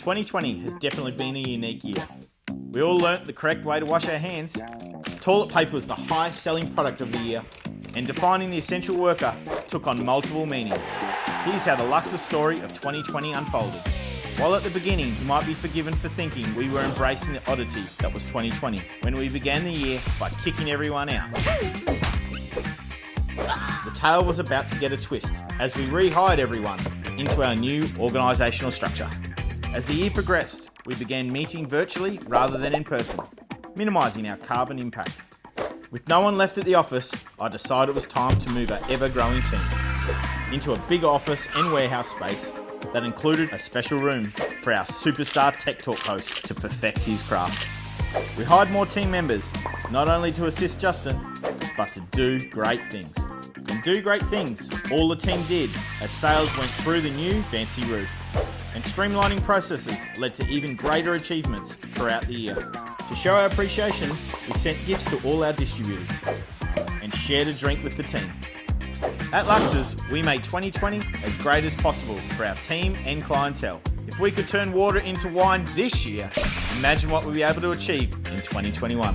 2020 has definitely been a unique year. We all learnt the correct way to wash our hands. Toilet paper was the highest selling product of the year, and defining the essential worker took on multiple meanings. Here's how the LAUXES story of 2020 unfolded. While at the beginning you might be forgiven for thinking we were embracing the oddity that was 2020, when we began the year by kicking everyone out. The tale was about to get a twist as we rehired everyone into our new organisational structure. As the year progressed, we began meeting virtually rather than in person, minimising our carbon impact. With no one left at the office, I decided it was time to move our ever-growing team into a bigger office and warehouse space that included a special room for our superstar Tech Talk host to perfect his craft. We hired more team members, not only to assist Justin, but to do great things. And do great things, all the team did as sales went through the new fancy roof. And streamlining processes led to even greater achievements throughout the year. To show our appreciation, we sent gifts to all our distributors and shared a drink with the team. At LAUXES, we made 2020 as great as possible for our team and clientele. If we could turn water into wine this year, imagine what we'll be able to achieve in 2021.